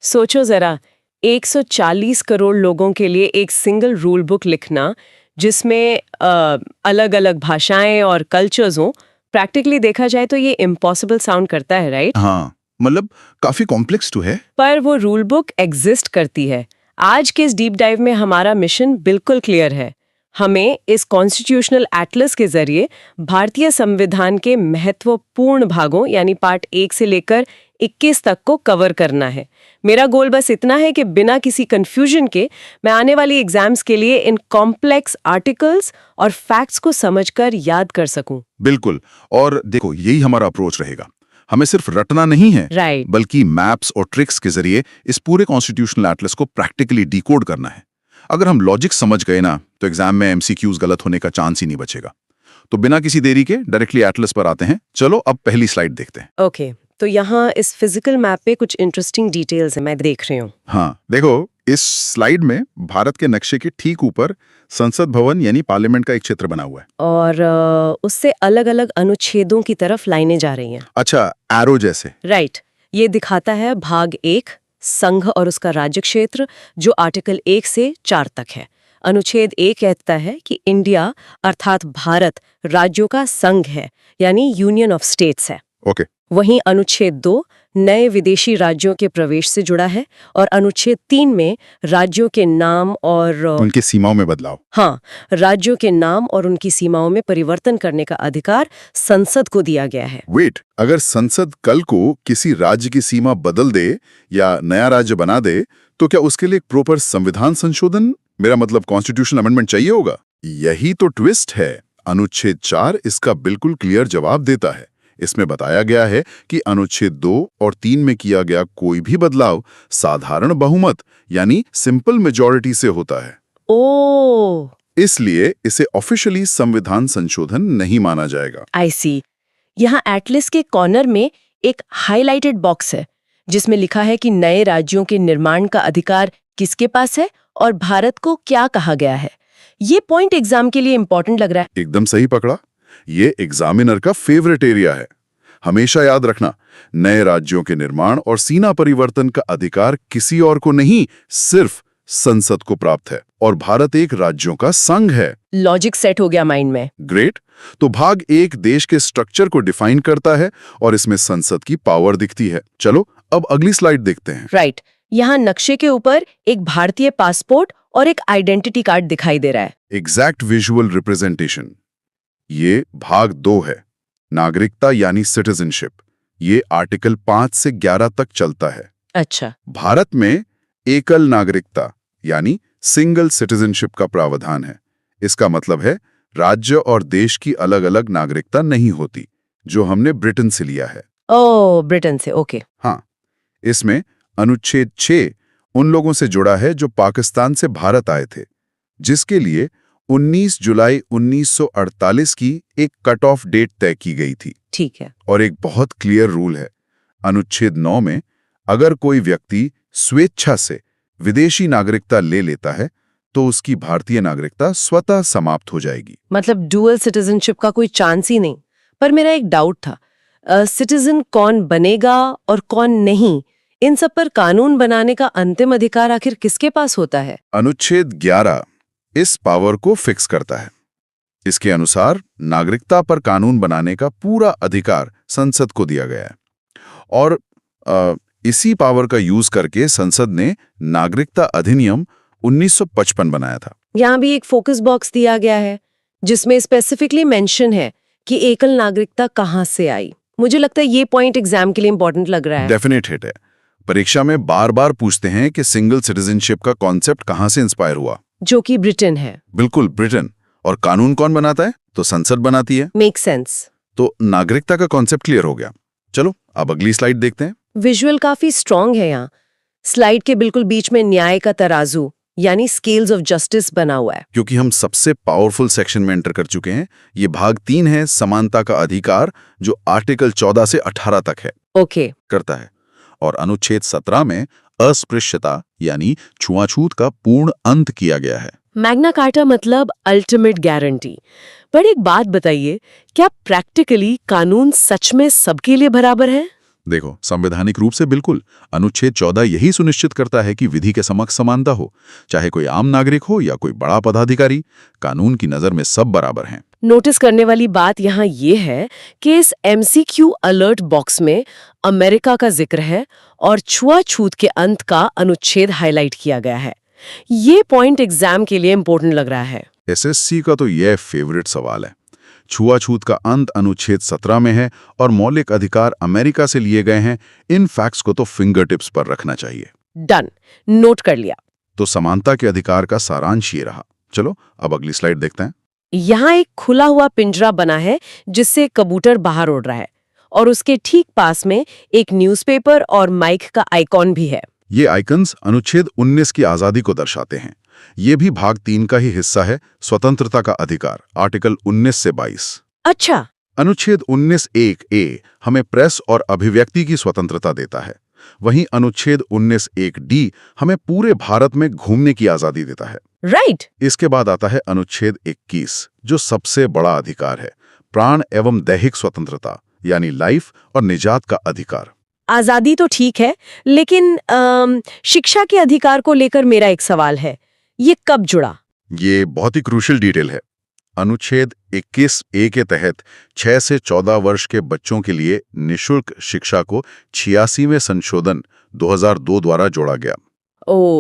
सोचो जरा, 140 करोड़ लोगों के लिए एक सिंगल रूल बुक लिखना जिसमें अलग अलग भाषाएं और कल्चर्स हों। प्रैक्टिकली देखा जाए तो ये इम्पॉसिबल साउंड करता है, राइट? हाँ, मतलब काफी कॉम्प्लेक्स तो है। पर वो रूल बुक एग्जिस्ट करती है। आज के इस डीप डाइव में हमारा मिशन बिल्कुल क्लियर है। हमें इस कॉन्स्टिट्यूशनल एटलस के जरिए भारतीय संविधान के महत्वपूर्ण भागों यानी पार्ट 1 से लेकर 21 तक को कवर करना है। मेरा गोल बस इतना है कि बिना किसी कंफ्यूजन के मैं आने वाली एग्जाम्स के लिए इन कॉम्प्लेक्स आर्टिकल्स और फैक्ट्स को समझकर याद कर सकूं। बिल्कुल, और देखो यही हमारा अप्रोच रहेगा। हमें सिर्फ रटना नहीं है, राइट। बल्कि मैप्स और ट्रिक्स के जरिए इस पूरे कॉन्स्टिट्यूशनल एटलस को प्रैक्टिकली डिकोड करना है। अगर हम लॉजिक समझ गए ना, तो एग्जाम में एमसीक्यूज गलत होने का चांस ही नहीं बचेगा। तो बिना किसी देरी के डायरेक्टली एटलस पर आते हैं। चलो अब पहली स्लाइड देखते हैं। ओके, तो यहाँ इस फिजिकल मैप पे कुछ इंटरेस्टिंग डिटेल्स है, मैं देख रही हूँ। हाँ, देखो इस स्लाइड में भारत के नक्शे के ठीक ऊपर संसद भवन यानी पार्लियामेंट का एक क्षेत्र बना हुआ है। और उससे अलग अलग अनुच्छेदों की तरफ लाइनें जा रही हैं। अच्छा, एरो जैसे। राइट। ये दिखाता है भाग 1 संघ और उसका राज्य क्षेत्र, जो आर्टिकल 1 से 4 तक है। अनुच्छेद 1 कहता है कि इंडिया अर्थात भारत राज्यों का संघ है, यानी यूनियन ऑफ स्टेट्स है। ओके। वहीं अनुच्छेद 2 नए विदेशी राज्यों के प्रवेश से जुड़ा है और अनुच्छेद 3 में राज्यों के नाम और उनकी सीमाओं में बदलाव। हाँ, राज्यों के नाम और उनकी सीमाओं में परिवर्तन करने का अधिकार संसद को दिया गया है। वेट, अगर संसद कल को किसी राज्य की सीमा बदल दे या नया राज्य बना दे, तो क्या उसके लिए एक प्रॉपर संविधान संशोधन, मेरा मतलब कॉन्स्टिट्यूशनल अमेंडमेंट चाहिए होगा? यही तो ट्विस्ट है। अनुच्छेद 4 इसका बिल्कुल क्लियर जवाब देता है। इसमें बताया गया है कि अनुच्छेद 2 और 3 में किया गया कोई भी बदलाव साधारण बहुमत यानी सिंपल मेजॉरिटी से होता है। ओह, इसलिए इसे ऑफिशियली संविधान संशोधन नहीं माना जाएगा। आई सी। यहाँ एटलस के कॉर्नर में एक हाइलाइटेड बॉक्स है जिसमें लिखा है कि नए राज्यों के निर्माण का अधिकार किसके पास है और भारत को क्या कहा गया है। ये पॉइंट एग्जाम के लिए इंपॉर्टेंट लग रहा है। एकदम सही पकड़ा। ये एग्जामिनर का फेवरेट एरिया है। हमेशा याद रखना, नए राज्यों के निर्माण और सीमा परिवर्तन का अधिकार किसी और को नहीं, सिर्फ संसद को प्राप्त है, और भारत एक राज्यों का संघ है। लॉजिक सेट हो गया माइंड में। ग्रेट। तो भाग 1 देश के स्ट्रक्चर को डिफाइन करता है और इसमें संसद की पावर दिखती है। चलो अब अगली स्लाइड देखते हैं। राइट। यहाँ नक्शे के ऊपर एक भारतीय पासपोर्ट और एक आइडेंटिटी कार्ड दिखाई दे रहा है। Exact visual representation. ये भाग 2 है, नागरिकता यानी सिटीजनशिप। ये आर्टिकल 5 से 11 तक चलता है। अच्छा। भारत में एकल नागरिकता यानी सिंगल सिटीजनशिप का प्रावधान है। इसका मतलब है राज्य और देश की अलग अलग नागरिकता नहीं होती, जो हमने ब्रिटेन से लिया है। ओह, ब्रिटेन से, ओके। हाँ, इसमें अनुच्छेद 6 उन लोगों से जुड़ा है जो पाकिस्तान से भारत आए थे, जिसके लिए 19 जुलाई 1948 की एक कट ऑफ डेट तय की गई थी। ठीक है। और एक बहुत क्लियर रूल है अनुच्छेद 9 में, अगर कोई व्यक्ति स्वेच्छा से विदेशी नागरिकता ले लेता है तो उसकी भारतीय नागरिकता स्वतः समाप्त हो जाएगी। मतलब डुअल सिटीजनशिप का कोई चांस ही नहीं। पर मेरा एक डाउट था, सिटीजन कौन बनेगा और कौन नहीं, इन सब पर कानून बनाने का अंतिम अधिकार आखिर किसके पास होता है? अनुच्छेद 11 इस पावर को फिक्स करता है। इसके अनुसार नागरिकता पर कानून बनाने का पूरा अधिकार संसद को दिया गया है, और इसी पावर का यूज करके संसद ने नागरिकता अधिनियम 1955 बनाया था। यहाँ भी एक फोकस बॉक्स दिया गया है जिसमें स्पेसिफिकली मेंशन है कि एकल नागरिकता कहाँ से आई। मुझे लगता है ये पॉइंट एग्जाम के लिए इंपॉर्टेंट लग रहा है। डेफिनेट हिट है। परीक्षा में बार बार पूछते हैं कि सिंगल सिटीजनशिप का कॉन्सेप्ट कहाँ से इंस्पायर हुआ, जो कि ब्रिटेन है। बिल्कुल, ब्रिटेन। और कानून कौन बनाता है? तो संसद बनाती है। Make sense. तो नागरिकता का कॉन्सेप्ट क्लियर हो गया। चलो अब अगली स्लाइड देखते हैं। विजुअल काफी स्ट्रॉन्ग है यहाँ। स्लाइड के बिल्कुल बीच में न्याय का तराजू यानी स्केल्स ऑफ जस्टिस बना हुआ है। क्योंकि हम सबसे पावरफुल सेक्शन में एंटर कर चुके हैं। ये भाग 3 है, समानता का अधिकार, जो आर्टिकल 14 से 18 तक है। ओके। करता है। और अनुच्छेद 17 में अस्पृश्यता यानी छुआछूत का पूर्ण अंत किया गया है। मैग्ना कार्टा मतलब अल्टीमेट गारंटी। पर एक बात बताइए, क्या प्रैक्टिकली कानून सच में सबके लिए बराबर है? देखो, संवैधानिक रूप से बिल्कुल अनुच्छेद 14 यही सुनिश्चित करता है कि विधि के समक्ष समानता हो, चाहे कोई आम नागरिक हो या कोई बड़ा पदाधिकारी, कानून की नजर में सब बराबर हैं। नोटिस करने वाली बात यहाँ ये है कि इस MCQ अलर्ट बॉक्स में अमेरिका का जिक्र है और छुआछूत के अंत का अनुच्छेद हाईलाइट किया गया है। ये पॉइंट एग्जाम के लिए इंपॉर्टेंट लग रहा है। SSC का तो यह फेवरेट सवाल है। छुआछूत का अंत अनुच्छेद 17 में है और मौलिक अधिकार अमेरिका से लिए गए हैं। इन फैक्ट्स को तो फिंगर टिप्स पर रखना चाहिए। डन, नोट कर लिया। तो समानता के अधिकार का सारांश ये रहा। चलो अब अगली स्लाइड देखते हैं। यहाँ एक खुला हुआ पिंजरा बना है जिससे कबूतर बाहर उड़ रहा है और उसके ठीक पास में एक न्यूज़पेपर और माइक का आइकॉन भी है। ये आइकन्स अनुच्छेद 19 की आजादी को दर्शाते हैं। ये भी भाग 3 का ही हिस्सा है, स्वतंत्रता का अधिकार, आर्टिकल 19 से 22। अच्छा। अनुच्छेद 19(1)(a) हमें प्रेस और अभिव्यक्ति की स्वतंत्रता देता है। वहीं अनुच्छेद 19(1)(d) हमें पूरे भारत में घूमने की आजादी देता है। राइट। इसके बाद आता है अनुच्छेद 21, जो सबसे बड़ा अधिकार है, प्राण एवं दैहिक स्वतंत्रता, यानी लाइफ और निजात का अधिकार। आजादी तो ठीक है, लेकिन शिक्षा के अधिकार को लेकर मेरा एक सवाल है, ये कब जुड़ा? ये बहुत ही क्रूशियल डिटेल है। अनुच्छेद 21(a) के तहत 6 से 14 वर्ष के बच्चों के लिए निःशुल्क शिक्षा को 86वें संशोधन 2002 द्वारा जोड़ा गया।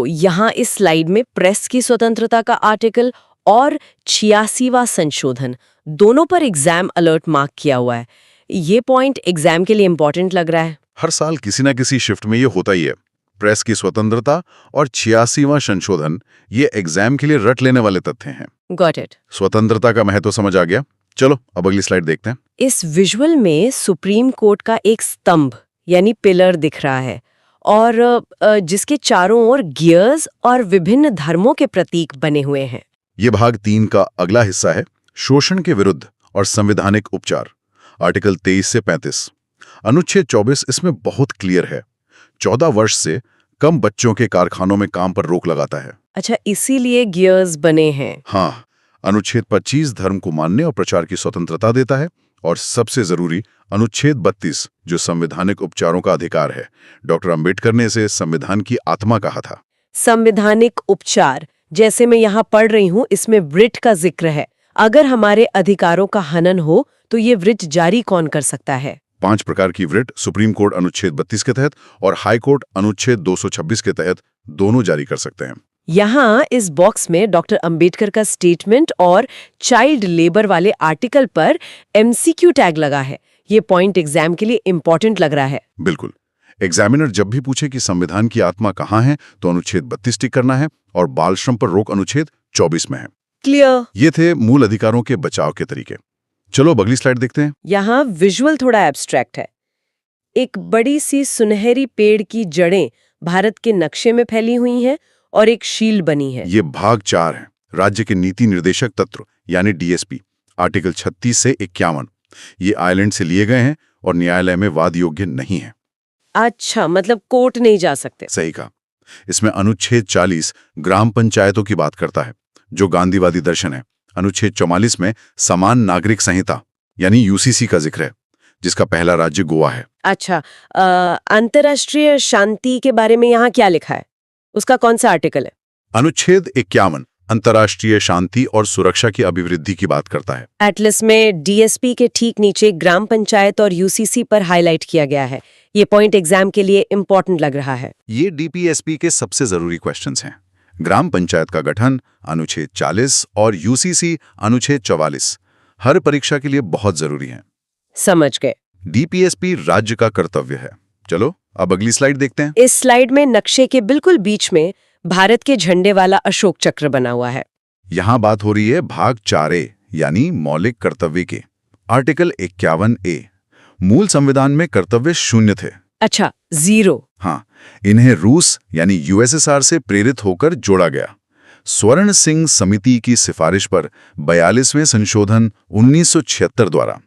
यहाँ इस स्लाइड में प्रेस की स्वतंत्रता का आर्टिकल और 86वां संशोधन दोनों पर एग्जाम अलर्ट मार्क किया हुआ है। ये पॉइंट एग्जाम के लिए इंपॉर्टेंट लग रहा है। हर साल किसी न किसी शिफ्ट में ये होता ही है। प्रेस की स्वतंत्रता और 86वां संशोधन, ये एग्जाम के लिए रट लेने वाले तथ्य हैं। Got it. स्वतंत्रता का महत्व समझ आ गया। चलो अब अगली स्लाइड देखते हैं। इस विजुअल में सुप्रीम कोर्ट का एक स्तंभ यानी पिलर दिख रहा है और जिसके चारों ओर गियर्स और विभिन्न धर्मों के प्रतीक बने हुए हैं। ये भाग 3 का अगला हिस्सा है, शोषण के विरुद्ध और संवैधानिक उपचार, आर्टिकल 23 से 35। अनुच्छेद 24 इसमें बहुत क्लियर है। 14 वर्ष से कम बच्चों के कारखानों में काम पर रोक लगाता है। अच्छा, इसीलिए गियर्स बने हैं। हाँ। अनुच्छेद 25 धर्म को मानने और प्रचार की स्वतंत्रता देता है। और सबसे जरूरी अनुच्छेद 32 जो संवैधानिक उपचारों का अधिकार है। डॉक्टर अंबेडकर ने इसे संविधान की आत्मा कहा था। संवैधानिक उपचार, जैसे मैं यहाँ पढ़ रही हूँ, इसमें वृट का जिक्र है। अगर हमारे अधिकारों का हनन हो तो ये वृट जारी कौन कर सकता है? 5 प्रकार की वृट सुप्रीम कोर्ट अनुच्छेद 32 के तहत और हाई कोर्ट अनुच्छेद 226 के तहत दोनों जारी कर सकते हैं। यहाँ इस बॉक्स में डॉक्टर अंबेडकर का स्टेटमेंट और चाइल्ड लेबर वाले आर्टिकल पर MCQ टैग लगा है। ये पॉइंट एग्जाम के लिए इंपॉर्टेंट लग रहा है। बिल्कुल। एग्जामिनर जब भी पूछे कि संविधान की आत्मा कहाँ है तो अनुच्छेद 32 टिक करना है और बाल श्रम पर रोक अनुच्छेद 24 में है। क्लियर। ये थे मूल अधिकारों के बचाव के तरीके। चलो अब अगली स्लाइड देखते हैं। यहाँ विजुअल थोड़ा एब्स्ट्रैक्ट है। एक बड़ी सी सुनहरी पेड़ की जड़ें भारत के नक्शे में फैली हुई हैं और एक शील्ड बनी है। ये भाग 4 है, राज्य के नीति निर्देशक तत्व यानी DSP, आर्टिकल 36 से 51। ये आयरलैंड से लिए गए हैं और न्यायालय में वाद योग्य नहीं है। अच्छा, मतलब कोर्ट नहीं जा सकते। सही कहा। इसमें अनुच्छेद 40 ग्राम पंचायतों की बात करता है, जो गांधीवादी दर्शन है। अनुच्छेद 44 में समान नागरिक संहिता यानी UCC का जिक्र है, जिसका पहला राज्य गोवा है। अच्छा, अंतर्राष्ट्रीय शांति के बारे में यहाँ क्या लिखा है? उसका कौन सा आर्टिकल है? अनुच्छेद 51 अंतर्राष्ट्रीय शांति और सुरक्षा की अभिवृद्धि की बात करता है। एटलस में DSP के ठीक नीचे ग्राम पंचायत और UCC पर हाईलाइट किया गया है। ये पॉइंट एग्जाम के लिए इंपॉर्टेंट लग रहा है। ये DPSP के सबसे जरूरी क्वेश्चंस हैं। ग्राम पंचायत का गठन अनुच्छेद 40 और UCC अनुच्छेद 44 हर परीक्षा के लिए बहुत जरूरी है। समझ गए। DPSP राज्य का कर्तव्य है। चलो अब अगली स्लाइड देखते हैं। इस स्लाइड में नक्शे के बिल्कुल बीच में भारत के झंडे वाला अशोक चक्र बना हुआ है। यहाँ बात हो रही है भाग 4A यानी मौलिक कर्तव्य के, आर्टिकल 51A। मूल संविधान में कर्तव्य 0 थे। अच्छा, 0। हाँ, इन्हें रूस यानी USSR से प्रेरित होकर जोड़ा गया। स्वर्ण सिंह समिति की सिफारिश पर 42वें संशोधन 1976 द्वारा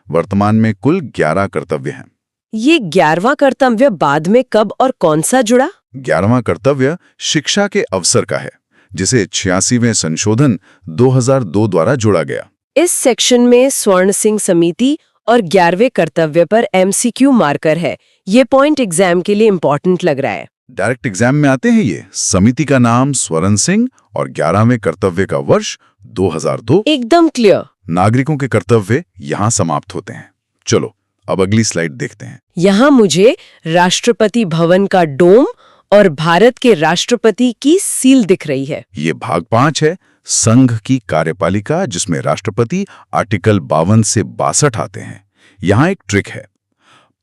वर्तमान में कुल 11 कर्तव्य हैं। ये 11वां कर्तव्य बाद में कब और कौन सा जुड़ा? 11वां कर्तव्य शिक्षा के अवसर का है, जिसे 86वें संशोधन 2002 द्वारा जोड़ा गया। इस सेक्शन में स्वर्ण सिंह समिति और 11वें कर्तव्य पर MCQ मार्कर है। ये पॉइंट एग्जाम के लिए इंपॉर्टेंट लग रहा है। डायरेक्ट एग्जाम में आते हैं ये। समिति का नाम स्वरण सिंह और 11वें कर्तव्य का वर्ष 2002। एकदम क्लियर। नागरिकों के कर्तव्य यहाँ समाप्त होते हैं। चलो अब अगली स्लाइड देखते हैं। यहाँ मुझे राष्ट्रपति भवन का डोम और भारत के राष्ट्रपति की सील दिख रही है। ये भाग 5 है, संघ की कार्यपालिका, जिसमें राष्ट्रपति आर्टिकल 52 से 62 आते हैं। यहाँ एक ट्रिक है।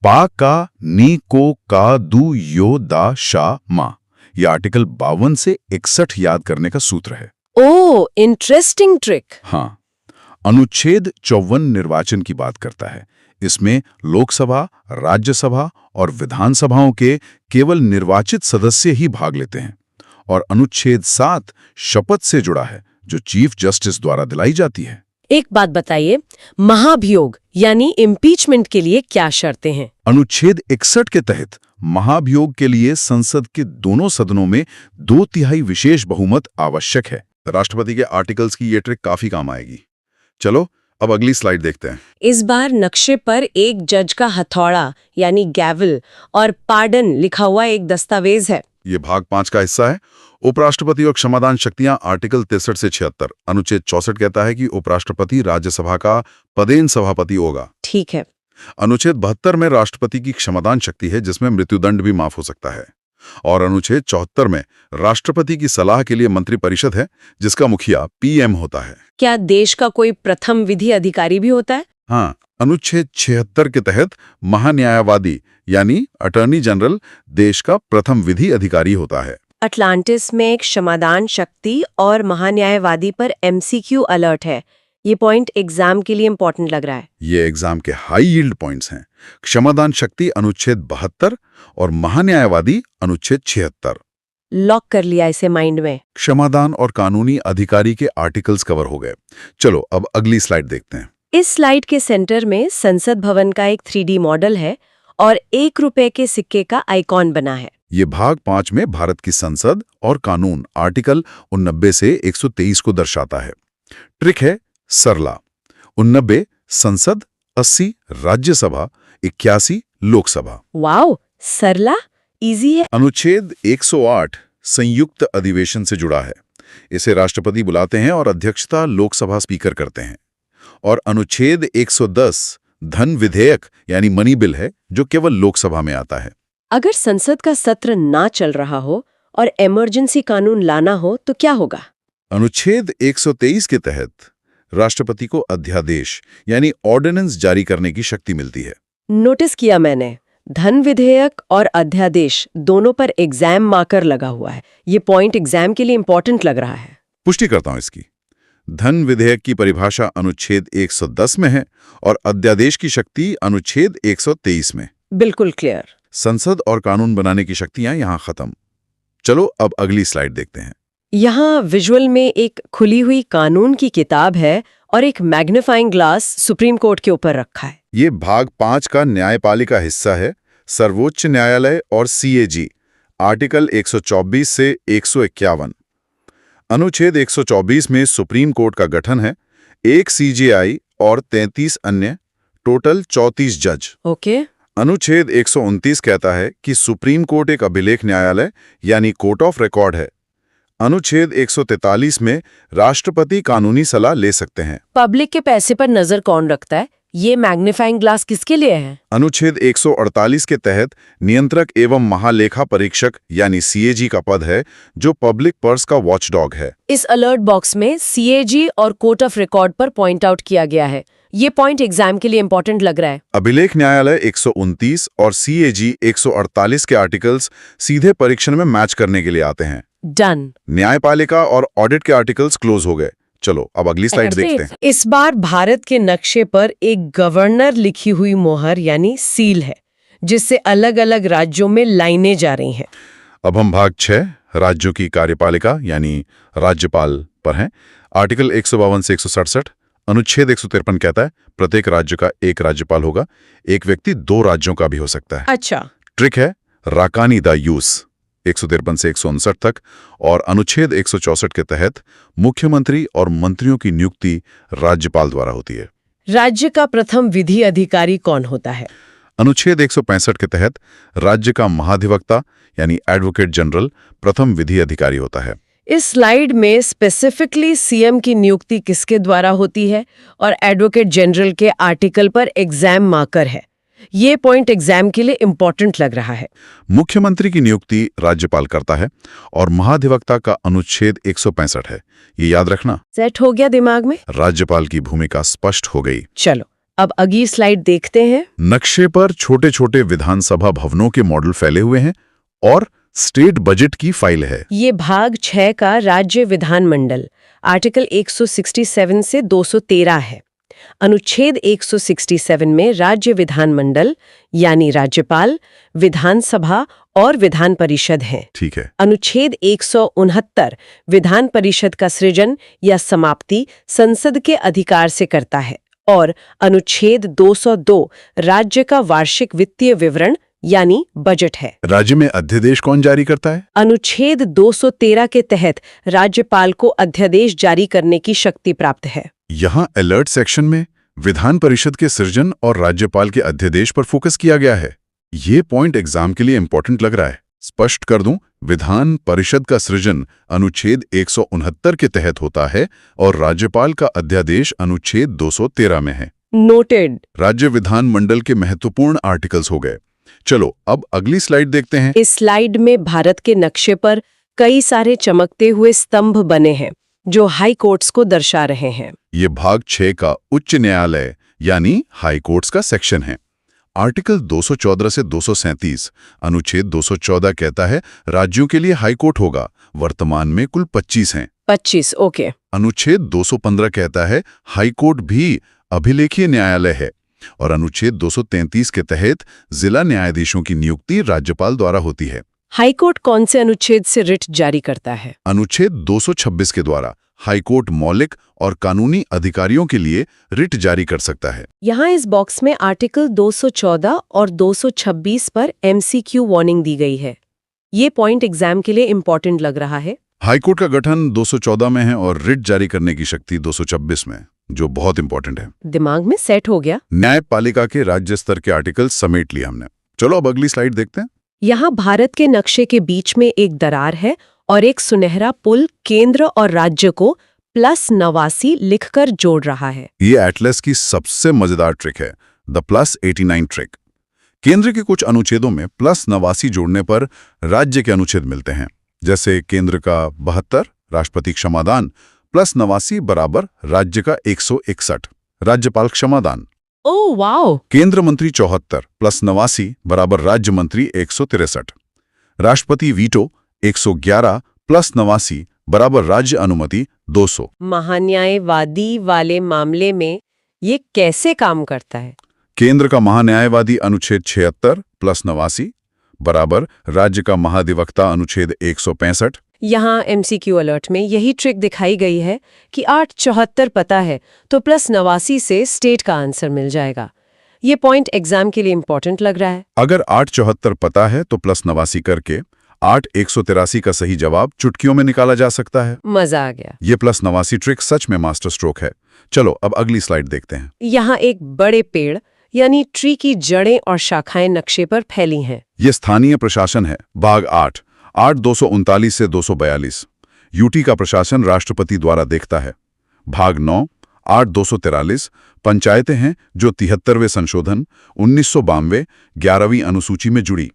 पा का नी को का दू यो दा शा मा, यह आर्टिकल 52 से 61 याद करने का सूत्र है। ओह, इंटरेस्टिंग ट्रिक। हाँ, अनुच्छेद 54 निर्वाचन की बात करता है। इसमें लोकसभा, राज्यसभा और विधानसभाओं के केवल निर्वाचित सदस्य ही भाग लेते हैं। और अनुच्छेद 7 शपथ से जुड़ा है, जो चीफ जस्टिस द्वारा दिलाई जाती है। एक बात बताइए, महाभियोग यानी इम्पीचमेंट के लिए क्या शर्तें हैं? अनुच्छेद 61 के तहत महाभियोग के लिए संसद के दोनों सदनों में 2/3 विशेष बहुमत आवश्यक है। राष्ट्रपति के आर्टिकल्स की ये ट्रिक काफी काम आएगी। चलो अब अगली स्लाइड देखते हैं। इस बार नक्शे पर एक जज का हथौड़ा यानी गैवल और पार्डन लिखा हुआ एक दस्तावेज है। ये भाग 5 का हिस्सा है। उपराष्ट्रपति और क्षमादान शक्तियां, आर्टिकल 63 से 76। अनुच्छेद 64 कहता है कि उपराष्ट्रपति राज्यसभा का पदेन सभापति होगा। ठीक है। अनुच्छेद 72 में राष्ट्रपति की क्षमादान शक्ति है, जिसमें मृत्युदंड भी माफ हो सकता है। और अनुच्छेद 74 में राष्ट्रपति की सलाह के लिए मंत्रिपरिषद है, जिसका मुखिया पीएम होता है। क्या देश का कोई प्रथम विधि अधिकारी भी होता है? हाँ, अनुच्छेद 76 के तहत महान्यायवादी यानी अटॉर्नी जनरल देश का प्रथम विधि अधिकारी होता है। अटलांटिस में क्षमादान शक्ति और महान्यायवादी पर एमसीक्यू अलर्ट है। ये पॉइंट एग्जाम के लिए इंपॉर्टेंट लग रहा है। ये एग्जाम के हाई यील्ड पॉइंट्स हैं। क्षमादान शक्ति अनुच्छेद 72 और महान्यायवादी अनुच्छेद 76। लॉक कर लिया इसे माइंड में। क्षमादान और कानूनी अधिकारी के आर्टिकल्स कवर हो गए। चलो अब अगली स्लाइड देखते हैं। इस स्लाइड के सेंटर में संसद भवन का एक 3D मॉडल है और 1 रुपए के सिक्के का आइकॉन बना है। ये भाग 5 में भारत की संसद और कानून आर्टिकल 89 से 123 को दर्शाता है। ट्रिक है सरला। 89 संसद, 80 राज्यसभा, 81 लोकसभा। वाओ, सरला, इजी है। अनुच्छेद 108 संयुक्त अधिवेशन से जुड़ा है। इसे राष्ट्रपति बुलाते हैं और अध्यक्षता लोकसभा स्पीकर करते हैं। और अनुच्छेद 110 धन विधेयक यानी मनी बिल है, जो केवल लोकसभा में आता है। अगर संसद का सत्र ना चल रहा हो और इमरजेंसी कानून लाना हो तो क्या होगा? अनुच्छेद 123 के तहत राष्ट्रपति को अध्यादेश यानी ऑर्डिनेंस जारी करने की शक्ति मिलती है। नोटिस किया मैंने, धन विधेयक और अध्यादेश दोनों पर एग्जाम मार्कर लगा हुआ है। ये पॉइंट एग्जाम के लिए इंपॉर्टेंट लग रहा है। पुष्टि करता हूं इसकी। धन विधेयक की परिभाषा अनुच्छेद 110 में है और अध्यादेश की शक्ति अनुच्छेद 123 में। बिल्कुल क्लियर। संसद और कानून बनाने की शक्तियां यहां खत्म। चलो अब अगली स्लाइड देखते हैं। यहाँ विजुअल में एक खुली हुई कानून की किताब है और एक मैग्नीफाइंग ग्लास सुप्रीम कोर्ट के ऊपर रखा है। ये भाग 5 का न्यायपालिका हिस्सा है। सर्वोच्च न्यायालय और सीएजी, आर्टिकल 124 से 151। अनुच्छेद 124 में सुप्रीम कोर्ट का गठन है, 1 सीजेआई और 33 अन्य, टोटल 34 जज। ओके। अनुच्छेद 129 कहता है कि सुप्रीम कोर्ट एक अभिलेख न्यायालय यानी कोर्ट ऑफ रिकॉर्ड है। अनुच्छेद 143 में राष्ट्रपति कानूनी सलाह ले सकते हैं। पब्लिक के पैसे पर नजर कौन रखता है? ये मैग्नीफाइंग ग्लास किसके लिए है? अनुच्छेद 148 के तहत नियंत्रक एवं महालेखा परीक्षक यानी सीएजी का पद है, जो पब्लिक पर्स का वॉचडॉग है। इस अलर्ट बॉक्स में सीएजी और कोर्ट ऑफ रिकॉर्ड पर पॉइंट आउट किया गया है। ये पॉइंट एग्जाम के लिए इंपॉर्टेंट लग रहा है। अभिलेख न्यायालय 129 और सीएजी 148 के आर्टिकल्स सीधे परीक्षण में मैच करने के लिए आते हैं। डन। न्यायपालिका और ऑडिट के आर्टिकल्स क्लोज हो गए। चलो अब अगली स्लाइड देखते हैं। इस बार भारत के नक्शे पर एक गवर्नर लिखी हुई मोहर यानी सील है, जिससे अलग अलग राज्यों में लाइनें जा रही हैं। अब हम भाग 6 राज्यों की कार्यपालिका यानी राज्यपाल पर हैं। आर्टिकल 152 से 167। अनुच्छेद 153 कहता है प्रत्येक राज्य का एक राज्यपाल होगा। एक व्यक्ति 2 राज्यों का भी हो सकता है। अच्छा। ट्रिक है राकानी दा यूस, 153 से 159 तक। और अनुच्छेद 164 के तहत मुख्यमंत्री और मंत्रियों की नियुक्ति राज्यपाल द्वारा होती है। राज्य का प्रथम विधि अधिकारी कौन होता है? अनुच्छेद 165 के तहत राज्य का महाधिवक्ता यानी एडवोकेट जनरल प्रथम विधि अधिकारी होता है। इस स्लाइड में स्पेसिफिकली सीएम की नियुक्ति किसके द्वारा होती है और एडवोकेट जनरल के आर्टिकल पर एग्जाम मार्कर है। ये पॉइंट एग्जाम के लिए इंपॉर्टेंट लग रहा है। मुख्यमंत्री की नियुक्ति राज्यपाल करता है और महाधिवक्ता का अनुच्छेद 165 है। ये याद रखना। सेट हो गया दिमाग में। राज्यपाल की भूमिका स्पष्ट हो गई। चलो अब अगली स्लाइड देखते हैं। नक्शे पर छोटे छोटे विधानसभा भवनों के मॉडल फैले हुए हैं और स्टेट बजट की फाइल है। ये भाग 6 का राज्य विधानमंडल आर्टिकल 167 से 213 है। अनुच्छेद 167 में राज्य विधानमंडल यानी राज्यपाल, विधानसभा और विधान परिषद हैं। ठीक है। अनुच्छेद 169 विधान परिषद का सृजन या समाप्ति संसद के अधिकार से करता है और अनुच्छेद 202 राज्य का वार्षिक वित्तीय विवरण यानी बजट है। राज्य में अध्यादेश कौन जारी करता है? अनुच्छेद 213 के तहत राज्यपाल को अध्यादेश जारी करने की शक्ति प्राप्त है। यहाँ अलर्ट सेक्शन में विधान परिषद के सृजन और राज्यपाल के अध्यादेश पर फोकस किया गया है। ये पॉइंट एग्जाम के लिए इंपॉर्टेंट लग रहा है। स्पष्ट कर दूं, विधान परिषद का सृजन अनुच्छेद 169 के तहत होता है और राज्यपाल का अध्यादेश अनुच्छेद 213 में है। नोटेड। राज्य विधान मंडल के महत्वपूर्ण आर्टिकल्स हो गए। चलो अब अगली स्लाइड देखते हैं। इस स्लाइड में भारत के नक्शे पर कई सारे चमकते हुए स्तंभ बने हैं जो हाई कोर्ट्स को दर्शा रहे हैं। ये भाग 6 का उच्च न्यायालय यानी हाई कोर्ट्स का सेक्शन है। आर्टिकल 214 से 237 अनुच्छेद 214 कहता है राज्यों के लिए हाई कोर्ट होगा। वर्तमान में कुल 25 हैं। 25, ओके। अनुच्छेद 215 कहता है हाई कोर्ट भी अभिलेखीय न्यायालय है और अनुच्छेद 233 के तहत जिला न्यायाधीशों की नियुक्ति राज्यपाल द्वारा होती है। हाई कोर्ट कौन से अनुच्छेद से रिट जारी करता है? अनुच्छेद 226 के द्वारा हाई कोर्ट मौलिक और कानूनी अधिकारियों के लिए रिट जारी कर सकता है। यहाँ इस बॉक्स में आर्टिकल 214 और 226 पर एमसीक्यू वार्निंग दी गई है। ये पॉइंट एग्जाम के लिए इंपॉर्टेंट लग रहा है। हाई कोर्ट का गठन 214 में है और रिट जारी करने की शक्ति 226 में, जो बहुत इंपॉर्टेंट है। दिमाग में सेट हो गया। न्यायपालिका के राज्य स्तर के आर्टिकल समेट लिया हमने। चलो अब अगली स्लाइड देखते हैं। यहाँ भारत के नक्शे के बीच में एक दरार है और एक सुनहरा पुल केंद्र और राज्य को +89 लिखकर जोड़ रहा है। ये एटलस की सबसे मजेदार ट्रिक है, द +89 ट्रिक। केंद्र के कुछ अनुच्छेदों में +89 जोड़ने पर राज्य के अनुच्छेद मिलते हैं, जैसे केंद्र का 72 राष्ट्रपति क्षमादान +89 बराबर राज्य का 161 राज्यपाल क्षमादान। Oh wow. केंद्र मंत्री 74 +89 बराबर राज्य मंत्री 163 राष्ट्रपति वीटो 111 +89 बराबर राज्य अनुमति 200। महान्यायवादी वाले मामले में ये कैसे काम करता है? केंद्र का महान्यायवादी अनुच्छेद 76 +89 बराबर राज्य का महाधिवक्ता अनुच्छेद 165। यहाँ एमसीक्यू अलर्ट में यही ट्रिक दिखाई गई है कि 874 पता है तो +89 से स्टेट का आंसर मिल जाएगा। ये पॉइंट एग्जाम के लिए इंपॉर्टेंट लग रहा है। अगर 874 पता है तो +89 करके 8,183 का सही जवाब चुटकियों में निकाला जा सकता है। मजा आ गया। ये +89 ट्रिक सच में मास्टर स्ट्रोक है। चलो अब अगली स्लाइड देखते हैं। यहाँ एक बड़े पेड़ यानी ट्री की जड़ें और शाखाएं नक्शे पर फैली हैं। ये स्थानीय प्रशासन है। भाग 8 239 से 242 यूटी का प्रशासन राष्ट्रपति द्वारा देखता है। भाग 9 243 पंचायतें हैं जो 73वें संशोधन 1992 11वीं अनुसूची में जुड़ी।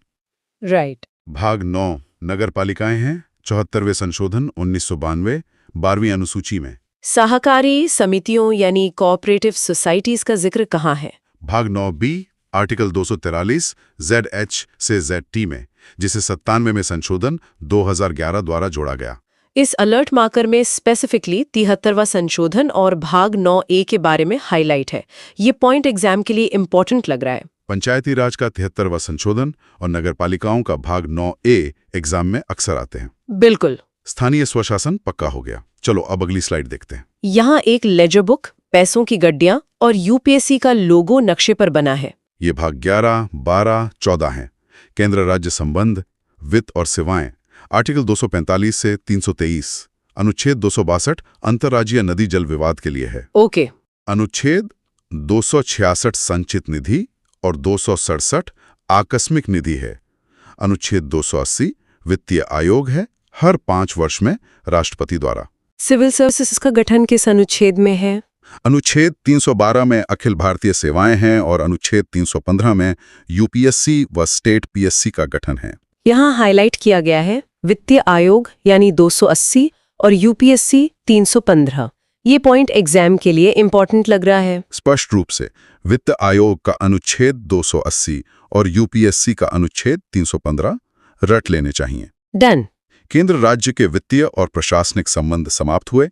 राइट। भाग 9 नगरपालिकाएं हैं 74वें संशोधन 1992 12वीं अनुसूची में। सहकारी समितियों यानी कोऑपरेटिव सोसाइटीज का जिक्र कहाँ है? भाग 9B आर्टिकल 243 ZH से ZT में, जिसे 97 में संशोधन 2011 द्वारा जोड़ा गया। इस अलर्ट मार्कर में स्पेसिफिकली 73वां संशोधन और भाग 9A के बारे में हाईलाइट है। ये पॉइंट एग्जाम के लिए इंपॉर्टेंट लग रहा है। पंचायती राज का 73वां संशोधन और नगरपालिकाओं का भाग 9A एग्जाम में अक्सर आते हैं। बिल्कुल। स्थानीय स्वशासन पक्का हो गया। चलो अब अगली स्लाइड देखते हैं। यहाँ एक लेजर बुक, पैसों की गड्डियां और यूपीएससी का लोगो नक्शे पर बना है। ये भाग 11, 12, 14 हैं। केंद्र राज्य संबंध, वित्त और सेवाएं आर्टिकल 245 से 323। अनुच्छेद 262 अंतर्राज्यीय नदी जल विवाद के लिए है। ओके। अनुच्छेद 266 संचित निधि और 267 आकस्मिक निधि है। अनुच्छेद 280 वित्तीय आयोग है, हर 5 वर्ष में राष्ट्रपति द्वारा। सिविल सर्विसेज का गठन किस अनुच्छेद में है? अनुच्छेद 312 में अखिल भारतीय सेवाएं हैं और अनुच्छेद 315 में यूपीएससी व स्टेट पीएससी का गठन है। यहाँ हाईलाइट किया गया है वित्तीय आयोग यानी 280 और यूपीएससी 315। ये पॉइंट एग्जाम के लिए इंपॉर्टेंट लग रहा है। स्पष्ट रूप से वित्त आयोग का अनुच्छेद 280 और यूपीएससी का अनुच्छेद 315 रट लेने चाहिए। डन। केंद्र राज्य के वित्तीय और प्रशासनिक संबंध समाप्त हुए।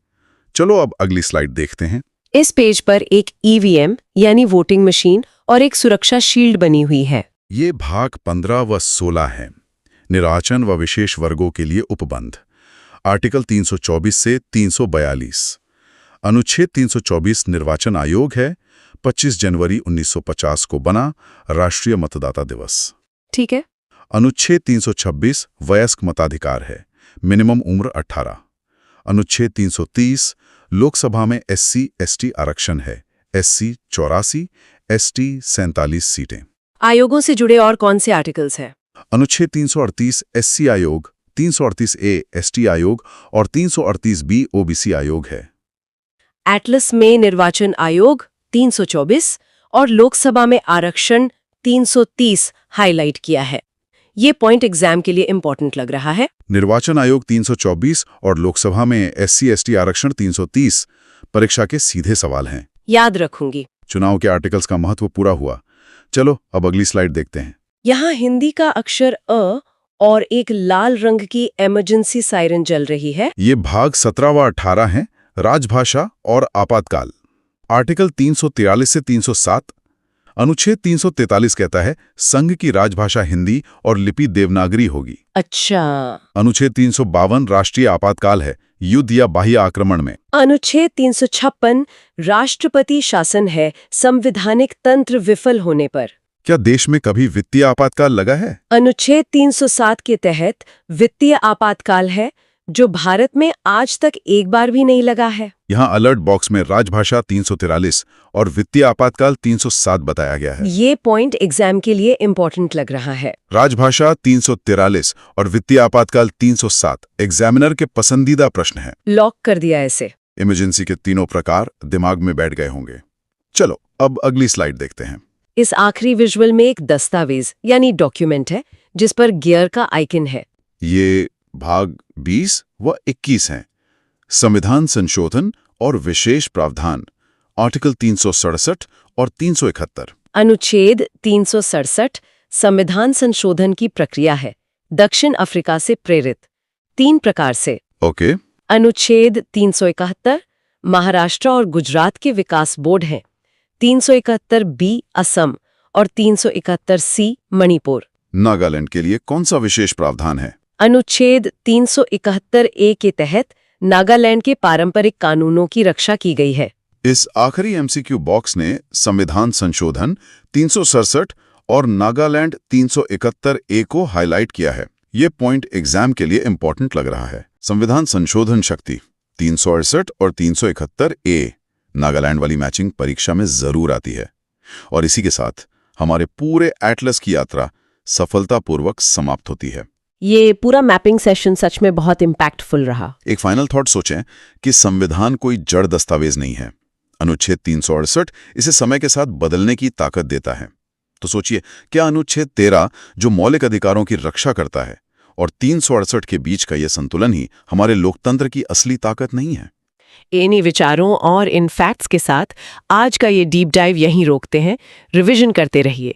चलो अब अगली स्लाइड देखते हैं। इस पेज पर एक ईवीएम यानी वोटिंग मशीन और एक सुरक्षा शील्ड बनी हुई है। ये भाग 15 व 16 है। निर्वाचन व विशेष वर्गों के लिए उपबंध, आर्टिकल 324 से 342। अनुच्छेद 324 निर्वाचन आयोग है। 25 जनवरी 1950 को बना, राष्ट्रीय मतदाता दिवस। ठीक है। अनुच्छेद 326 वयस्क मताधिकार है, मिनिमम उम्र 18। अनुच्छेद 330 लोकसभा में एससी एसटी आरक्षण है, एससी 84, एसटी 47 सीटें। आयोगों से जुड़े और कौन से आर्टिकल्स हैं? अनुच्छेद 338 एससी आयोग, 338 ए एसटी आयोग और 338 बी ओबीसी आयोग है। एटलस में निर्वाचन आयोग 324 और लोकसभा में आरक्षण 330 हाईलाइट किया है। ये पॉइंट एग्जाम के लिए इंपॉर्टेंट लग रहा है। निर्वाचन आयोग 324 और लोकसभा में एससी एसटी आरक्षण 330 परीक्षा के सीधे सवाल हैं। याद रखूंगी। चुनाव के आर्टिकल्स का महत्व पूरा हुआ। चलो अब अगली स्लाइड देखते हैं। यहाँ हिंदी का अक्षर अ और एक लाल रंग की इमरजेंसी सायरन जल रही है। ये भाग 17 व 18 हैं, राजभाषा और आपातकाल। आर्टिकल 343 से 307। अनुच्छेद 343 कहता है संघ की राजभाषा हिंदी और लिपि देवनागरी होगी। अच्छा। अनुच्छेद 352 राष्ट्रीय आपातकाल है, युद्ध या बाह्य आक्रमण में। अनुच्छेद 356 राष्ट्रपति शासन है, संवैधानिक तंत्र विफल होने पर। क्या देश में कभी वित्तीय आपातकाल लगा है? अनुच्छेद 307 के तहत वित्तीय आपातकाल है, जो भारत में आज तक एक बार भी नहीं लगा है। यहाँ अलर्ट बॉक्स में राजभाषा 343 और वित्तीय आपातकाल 307 बताया गया है। ये पॉइंट एग्जाम के लिए इंपॉर्टेंट लग रहा है। राजभाषा 343 और वित्तीय आपातकाल 307 एग्जामिनर के पसंदीदा प्रश्न है। लॉक कर दिया इसे। इमरजेंसी के तीनों प्रकार दिमाग में बैठ गए होंगे। चलो अब अगली स्लाइड देखते हैं। इस आखिरी विजुअल में एक दस्तावेज यानी डॉक्यूमेंट है, जिस पर गियर का आइकन है। ये भाग 20 व 21 हैं। संविधान संशोधन और विशेष प्रावधान, आर्टिकल 367 और 371। अनुच्छेद 367 संविधान संशोधन की प्रक्रिया है, दक्षिण अफ्रीका से प्रेरित, 3 प्रकार से। ओके। अनुच्छेद 371 महाराष्ट्र और गुजरात के विकास बोर्ड हैं, 371 बी असम और 371 सी मणिपुर। नागालैंड के लिए कौन सा विशेष प्रावधान है? अनुच्छेद 371 ए के तहत नागालैंड के पारंपरिक कानूनों की रक्षा की गई है। इस आखिरी एमसीक्यू बॉक्स ने संविधान संशोधन 367 और नागालैंड 371 ए को हाईलाइट किया है। ये पॉइंट एग्जाम के लिए इंपॉर्टेंट लग रहा है। संविधान संशोधन शक्ति 368 और 371 ए, नागालैंड वाली मैचिंग परीक्षा में जरूर आती है। और इसी के साथ हमारे पूरे एटलस की यात्रा सफलतापूर्वक समाप्त होती है। ये पूरा मैपिंग सेशन सच में बहुत इम्पैक्टफुल रहा। एक फाइनल थॉट सोचें कि संविधान कोई जड़ दस्तावेज नहीं है। अनुच्छेद 368 इसे समय के साथ बदलने की ताकत देता है। तो सोचिए, क्या अनुच्छेद 13 जो मौलिक अधिकारों की रक्षा करता है और 368 के बीच का यह संतुलन ही हमारे लोकतंत्र की असली ताकत नहीं है? इन्हीं विचारों और इन फैक्ट्स के साथ आज का ये डीप डाइव यहीं रोकते हैं। रिवीजन करते रहिए,